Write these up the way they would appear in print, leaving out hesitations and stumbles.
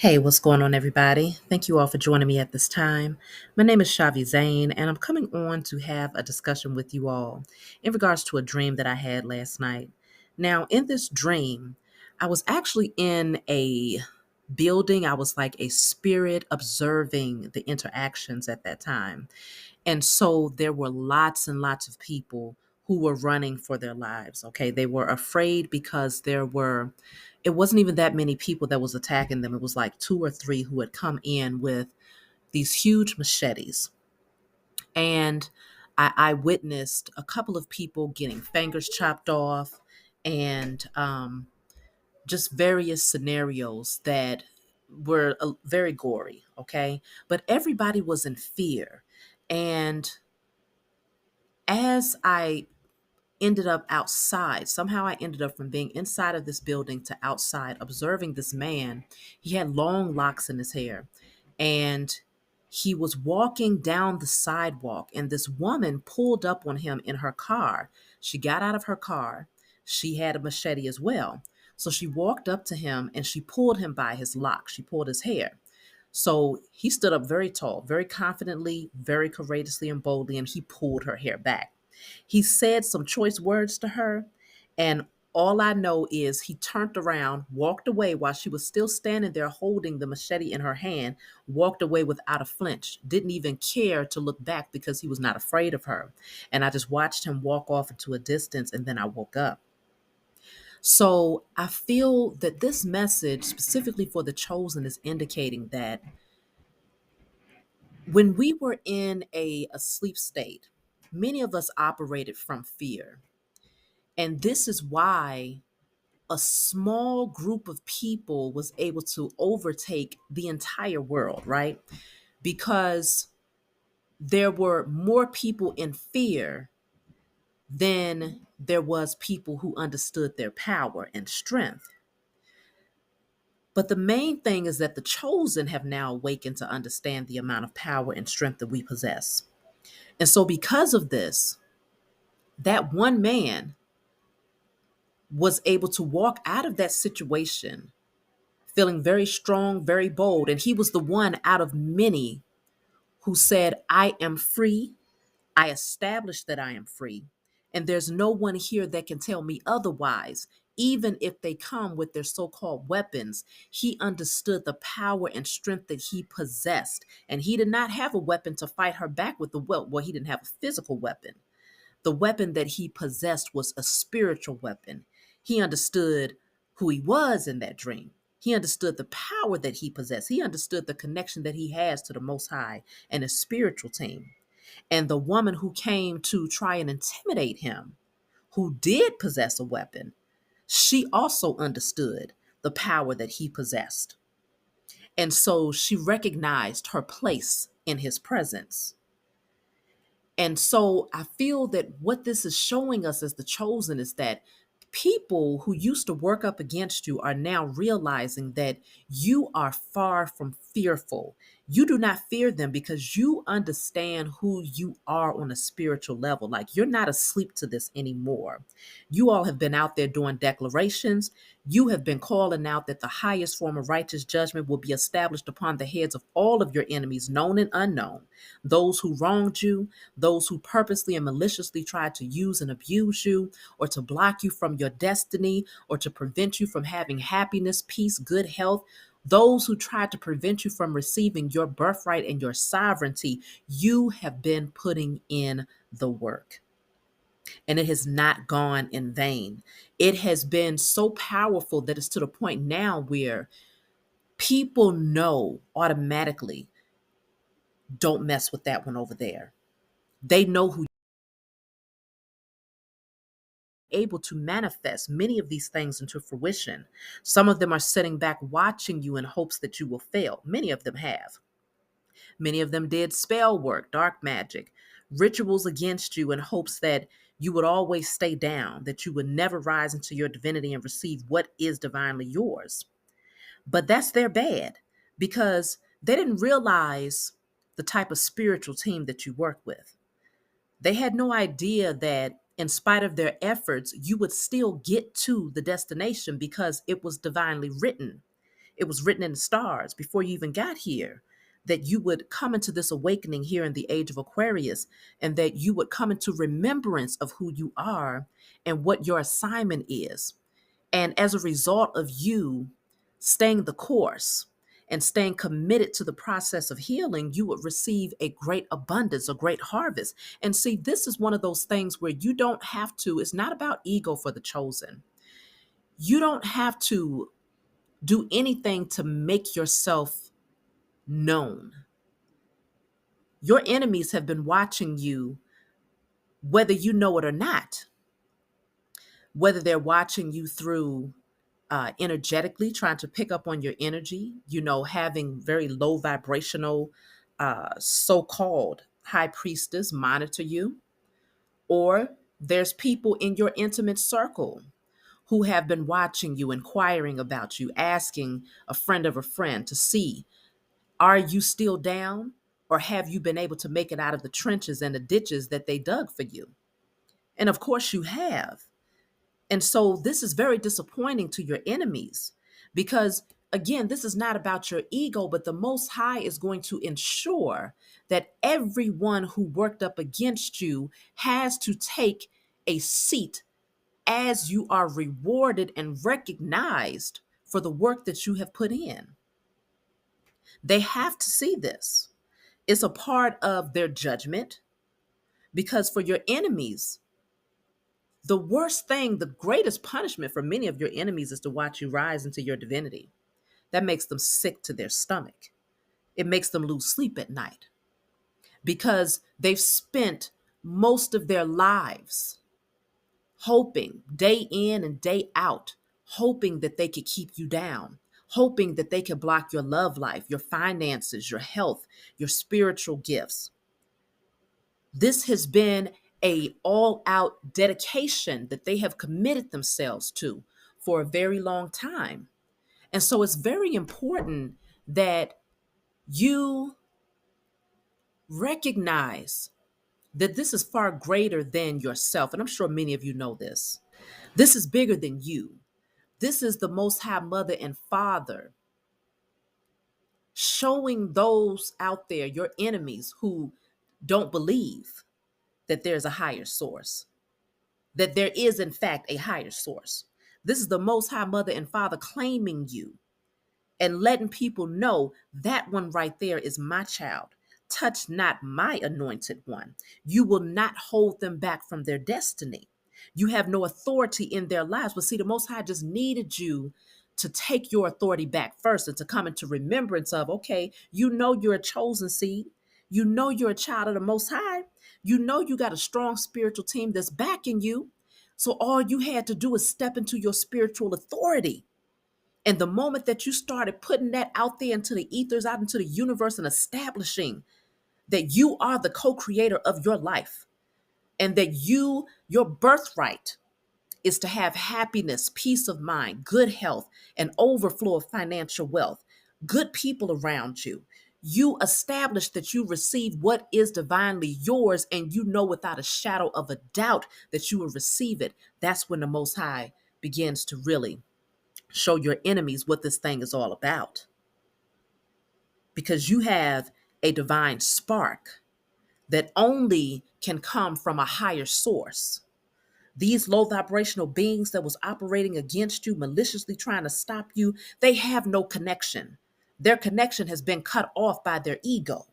Hey, what's going on, everybody? Thank you all for joining me at this time. My name is Shavi Zane, and I'm coming on to have a discussion with you all in regards to a dream that I had last night. Now, in this dream, I was actually in a building. I was like a spirit observing the interactions at that time. And so there were lots and lots of people who were running for their lives. Okay. They were afraid because it wasn't even that many people that was attacking them. It was like two or three who had come in with these huge machetes. And I witnessed a couple of people getting fingers chopped off and just various scenarios that were very gory. Okay. But everybody was in fear. And as I ended up outside, somehow I ended up from being inside of this building to outside observing this man. He had long locks in his hair and he was walking down the sidewalk, and this woman pulled up on him in her car. She got out of her car. She had a machete as well. So she walked up to him and she pulled him by his locks. She pulled his hair. So he stood up very tall, very confidently, very courageously and boldly, and he pulled her hair back. He said some choice words to her, and all I know is he turned around, walked away while she was still standing there holding the machete in her hand, walked away without a flinch, didn't even care to look back because he was not afraid of her. And I just watched him walk off into a distance, and then I woke up. So I feel that this message, specifically for the chosen, is indicating that when we were in a sleep state, many of us operated from fear. And this is why a small group of people was able to overtake the entire world, right? Because there were more people in fear than there was people who understood their power and strength. But the main thing is that the chosen have now awakened to understand the amount of power and strength that we possess. And so, because of this, that one man was able to walk out of that situation feeling very strong, very bold. And he was the one out of many who said, I am free. I established that I am free. And there's no one here that can tell me otherwise. Even if they come with their so called weapons, he understood the power and strength that he possessed. And he did not have a weapon to fight her back with well, he didn't have a physical weapon. The weapon that he possessed was a spiritual weapon. He understood who he was in that dream. He understood the power that he possessed. He understood the connection that he has to the Most High and his spiritual team. And the woman who came to try and intimidate him, who did possess a weapon, she also understood the power that he possessed. And so she recognized her place in his presence. And so I feel that what this is showing us as the chosen is that people who used to work up against you are now realizing that you are far from fearful. You do not fear them because you understand who you are on a spiritual level. Like you're not asleep to this anymore. You all have been out there doing declarations. You have been calling out that the highest form of righteous judgment will be established upon the heads of all of your enemies, known and unknown, those who wronged you, those who purposely and maliciously tried to use and abuse you, or to block you from your destiny, or to prevent you from having happiness, peace, good health. Those who tried to prevent you from receiving your birthright and your sovereignty, you have been putting in the work. And it has not gone in vain. It has been so powerful that it's to the point now where people know automatically, don't mess with that one over there. They know who able to manifest many of these things into fruition. Some of them are sitting back watching you in hopes that you will fail. Many of them have. Many of them did spell work, dark magic, rituals against you in hopes that you would always stay down, that you would never rise into your divinity and receive what is divinely yours. But that's their bad because they didn't realize the type of spiritual team that you work with. They had no idea that in spite of their efforts, you would still get to the destination because it was divinely written. It was written in the stars before you even got here that you would come into this awakening here in the age of Aquarius, and that you would come into remembrance of who you are and what your assignment is. And as a result of you staying the course and staying committed to the process of healing, you would receive a great abundance, a great harvest. And see, this is one of those things where you don't have to, it's not about ego for the chosen. You don't have to do anything to make yourself known. Your enemies have been watching you, whether you know it or not, whether they're watching you through energetically, trying to pick up on your energy, having very low vibrational, so called high priestess monitor you, or there's people in your intimate circle who have been watching you, inquiring about you, asking a friend of a friend to see, are you still down? Or have you been able to make it out of the trenches and the ditches that they dug for you? And of course you have. And so this is very disappointing to your enemies because, again, this is not about your ego, but the Most High is going to ensure that everyone who worked up against you has to take a seat as you are rewarded and recognized for the work that you have put in. They have to see this. It's a part of their judgment because for your enemies, the worst thing, the greatest punishment for many of your enemies is to watch you rise into your divinity. That makes them sick to their stomach. It makes them lose sleep at night because they've spent most of their lives hoping, day in and day out, hoping that they could keep you down, hoping that they could block your love life, your finances, your health, your spiritual gifts. This has been a all-out dedication that they have committed themselves to for a very long time. And so it's very important that you recognize that this is far greater than yourself. And I'm sure many of you know this. This is bigger than you. This is the Most High Mother and Father showing those out there, your enemies who don't believe that there's a higher source, that there is, in fact, a higher source. This is the Most High Mother and Father claiming you and letting people know that one right there is my child. Touch not my anointed one. You will not hold them back from their destiny. You have no authority in their lives. But see, the Most High just needed you to take your authority back first and to come into remembrance of, okay, you know you're a chosen seed. You know you're a child of the Most High. You know you got a strong spiritual team that's backing you. So all you had to do is step into your spiritual authority. And the moment that you started putting that out there into the ethers, out into the universe, and establishing that you are the co-creator of your life and that your birthright is to have happiness, peace of mind, good health, an overflow of financial wealth, good people around you. You establish that you receive what is divinely yours, and you know without a shadow of a doubt that you will receive it. That's when the Most High begins to really show your enemies what this thing is all about. Because you have a divine spark that only can come from a higher source. These low vibrational beings that was operating against you, maliciously trying to stop you, they have no connection. Their connection has been cut off by their ego,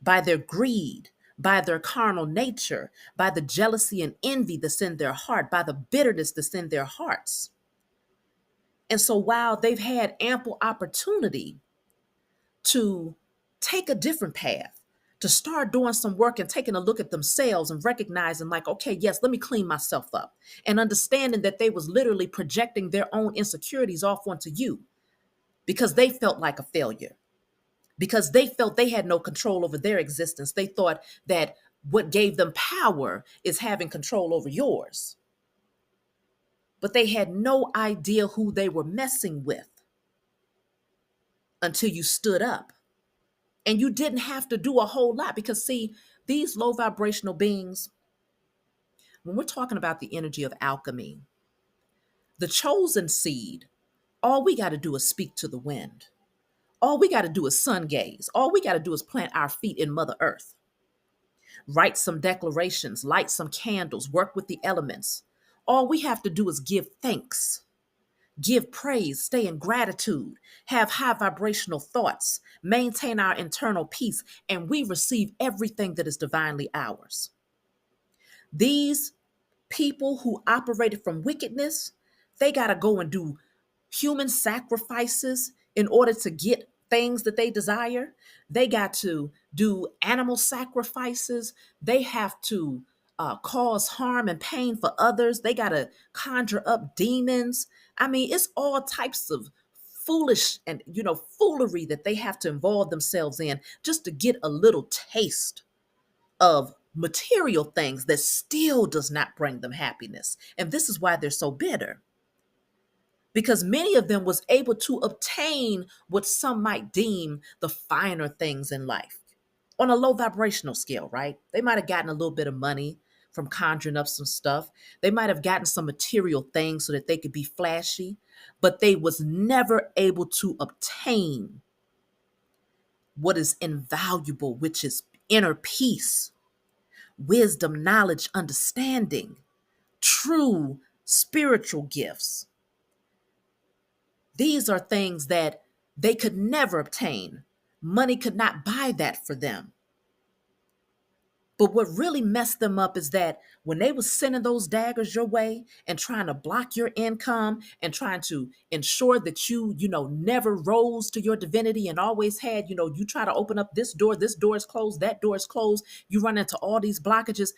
by their greed, by their carnal nature, by the jealousy and envy that's in their heart, by the bitterness that's in their hearts. And so while they've had ample opportunity to take a different path, to start doing some work and taking a look at themselves and recognizing like, okay, yes, let me clean myself up, and understanding that they was literally projecting their own insecurities off onto you because they felt like a failure, because they felt they had no control over their existence. They thought that what gave them power is having control over yours. But they had no idea who they were messing with until you stood up. And you didn't have to do a whole lot because, see, these low vibrational beings, when we're talking about the energy of alchemy, the chosen seed All we got to do is speak to the wind. All we got to do is sun gaze. All we got to do is plant our feet in Mother Earth. Write some declarations, light some candles, work with the elements. All we have to do is give thanks, give praise, stay in gratitude, have high vibrational thoughts, maintain our internal peace, and we receive everything that is divinely ours. These people who operated from wickedness, they got to go and do human sacrifices in order to get things that they desire. They got to do animal sacrifices. They have to cause harm and pain for others. They got to conjure up demons. I mean, it's all types of foolish and, foolery that they have to involve themselves in just to get a little taste of material things that still does not bring them happiness. And this is why they're so bitter, because many of them was able to obtain what some might deem the finer things in life on a low vibrational scale, right? They might have gotten a little bit of money from conjuring up some stuff. They might have gotten some material things so that they could be flashy, but they was never able to obtain what is invaluable, which is inner peace, wisdom, knowledge, understanding, true spiritual gifts. These are things that they could never obtain. Money could not buy that for them. But what really messed them up is that when they was sending those daggers your way and trying to block your income and trying to ensure that you never rose to your divinity and always had, you try to open up this door is closed, that door is closed, you run into all these blockages.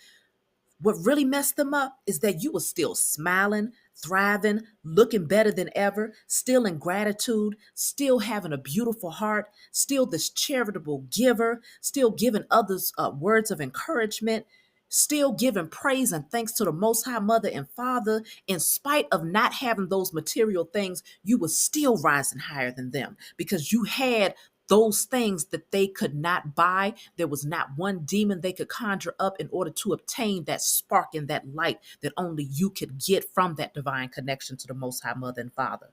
What really messed them up is that you were still smiling, thriving, looking better than ever, still in gratitude, still having a beautiful heart, still this charitable giver, still giving others words of encouragement, still giving praise and thanks to the Most High Mother and Father. In spite of not having those material things, you were still rising higher than them because you had those things that they could not buy. There was not one demon they could conjure up in order to obtain that spark and that light that only you could get from that divine connection to the Most High Mother and Father.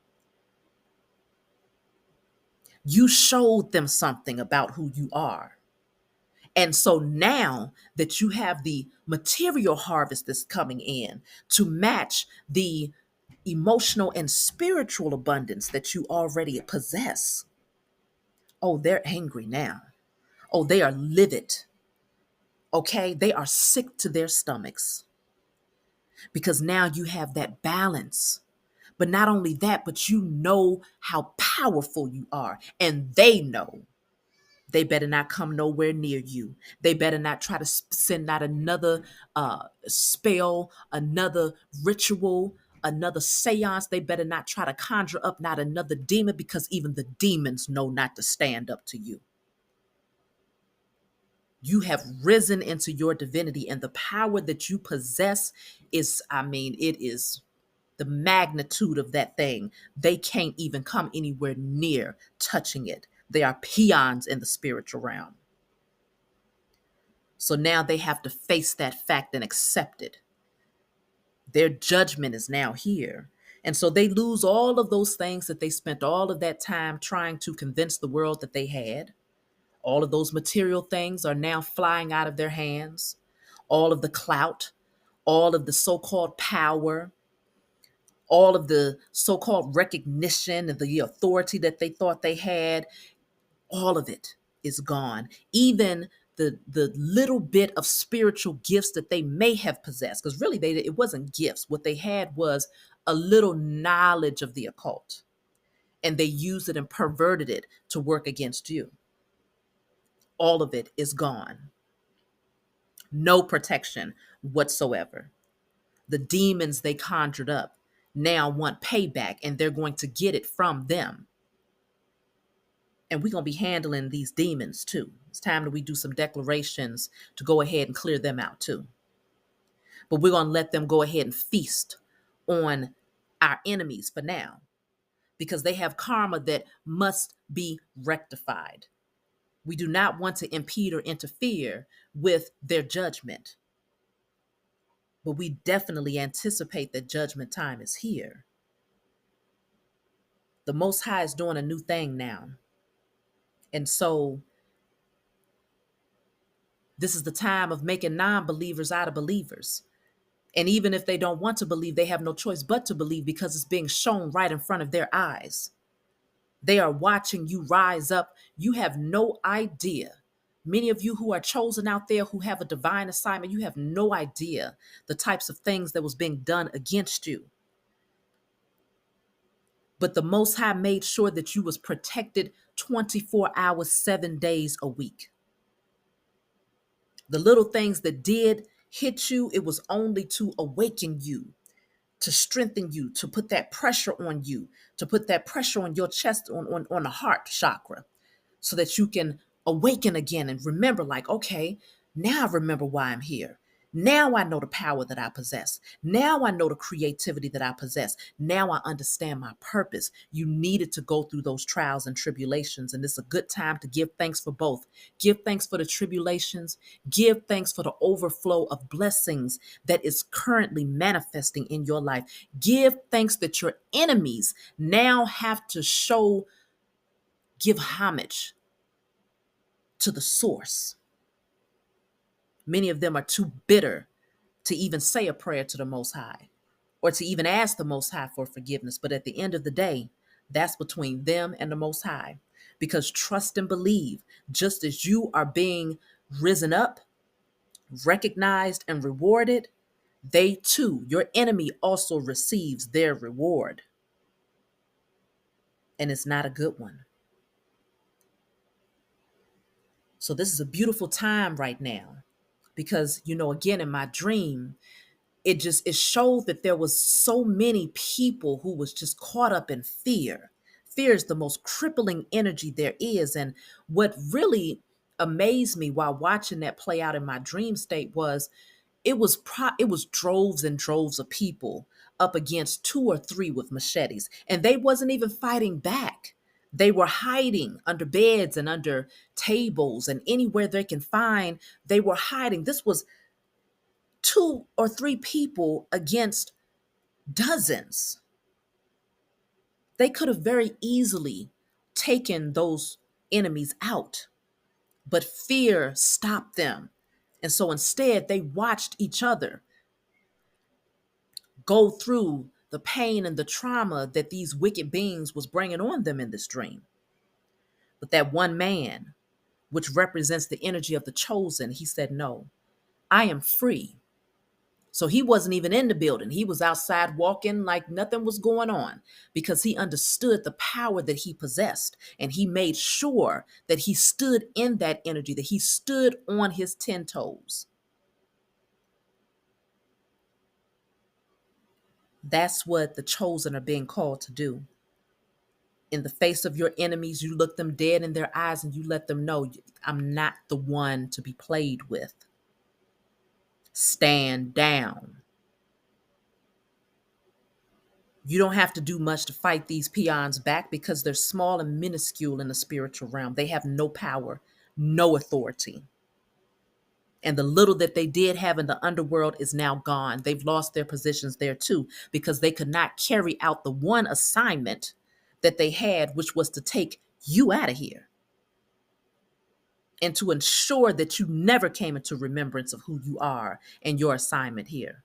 You showed them something about who you are. And so now that you have the material harvest that's coming in to match the emotional and spiritual abundance that you already possess, oh, they're angry now. Oh, they are livid. Okay, they are sick to their stomachs because now you have that balance. But not only that, but you know how powerful you are, and they know. They better not come nowhere near you. They better not try to send out another spell, another ritual, another seance. They better not try to conjure up not another demon, because even the demons know not to stand up to you. You have risen into your divinity, and the power that you possess is, it is the magnitude of that thing. They can't even come anywhere near touching it. They are peons in the spiritual realm. So now they have to face that fact and accept it. Their judgment is now here. And so they lose all of those things that they spent all of that time trying to convince the world that they had. All of those material things are now flying out of their hands. All of the clout, all of the so-called power, all of the so-called recognition and the authority that they thought they had, all of it is gone. Even the little bit of spiritual gifts that they may have possessed, because really it wasn't gifts. What they had was a little knowledge of the occult, and they used it and perverted it to work against you. All of it is gone. No protection whatsoever. The demons they conjured up now want payback, and they're going to get it from them. And we're going to be handling these demons too. It's time that we do some declarations to go ahead and clear them out too. But we're going to let them go ahead and feast on our enemies for now, because they have karma that must be rectified. We do not want to impede or interfere with their judgment. But we definitely anticipate that judgment time is here. The Most High is doing a new thing now. And so this is the time of making non-believers out of believers. And even if they don't want to believe, they have no choice but to believe because it's being shown right in front of their eyes. They are watching you rise up. You have no idea. Many of you who are chosen out there who have a divine assignment, you have no idea the types of things that was being done against you. But the Most High made sure that you was protected 24 hours, 7 days a week. The little things that did hit you, it was only to awaken you, to strengthen you, to put that pressure on you, to put that pressure on your chest, on the heart chakra, so that you can awaken again and remember, like, okay, now I remember why I'm here. Now I know the power that I possess. Now I know the creativity that I possess. Now I understand my purpose. You needed to go through those trials and tribulations, and it's a good time to give thanks for both. Give thanks for the tribulations. Give thanks for the overflow of blessings that is currently manifesting in your life. Give thanks that your enemies now have to give homage to the source. Many of them are too bitter to even say a prayer to the Most High or to even ask the Most High for forgiveness. But at the end of the day, that's between them and the Most High. Because trust and believe, just as you are being risen up, recognized, and rewarded, they too, your enemy also receives their reward. And it's not a good one. So this is a beautiful time right now. Because, again, in my dream, it showed that there was so many people who was just caught up in fear. Fear is the most crippling energy there is. And what really amazed me while watching that play out in my dream state was it was droves and droves of people up against 2 or 3 with machetes, and they wasn't even fighting back. They were hiding under beds and under tables and anywhere they can find. They were hiding. This was 2 or 3 people against dozens. They could have very easily taken those enemies out, but fear stopped them. And so instead, they watched each other go through the pain and the trauma that these wicked beings was bringing on them in this dream. But that one man, which represents the energy of the chosen, he said, no, I am free. So he wasn't even in the building. He was outside walking like nothing was going on because he understood the power that he possessed. And he made sure that he stood in that energy, that he stood on his 10 toes. That's what the chosen are being called to do. In the face of your enemies, you look them dead in their eyes and you let them know, I'm not the one to be played with. Stand down. You don't have to do much to fight these peons back because they're small and minuscule in the spiritual realm. They have no power, no authority. And the little that they did have in the underworld is now gone. They've lost their positions there too because they could not carry out the one assignment that they had, which was to take you out of here and to ensure that you never came into remembrance of who you are and your assignment here.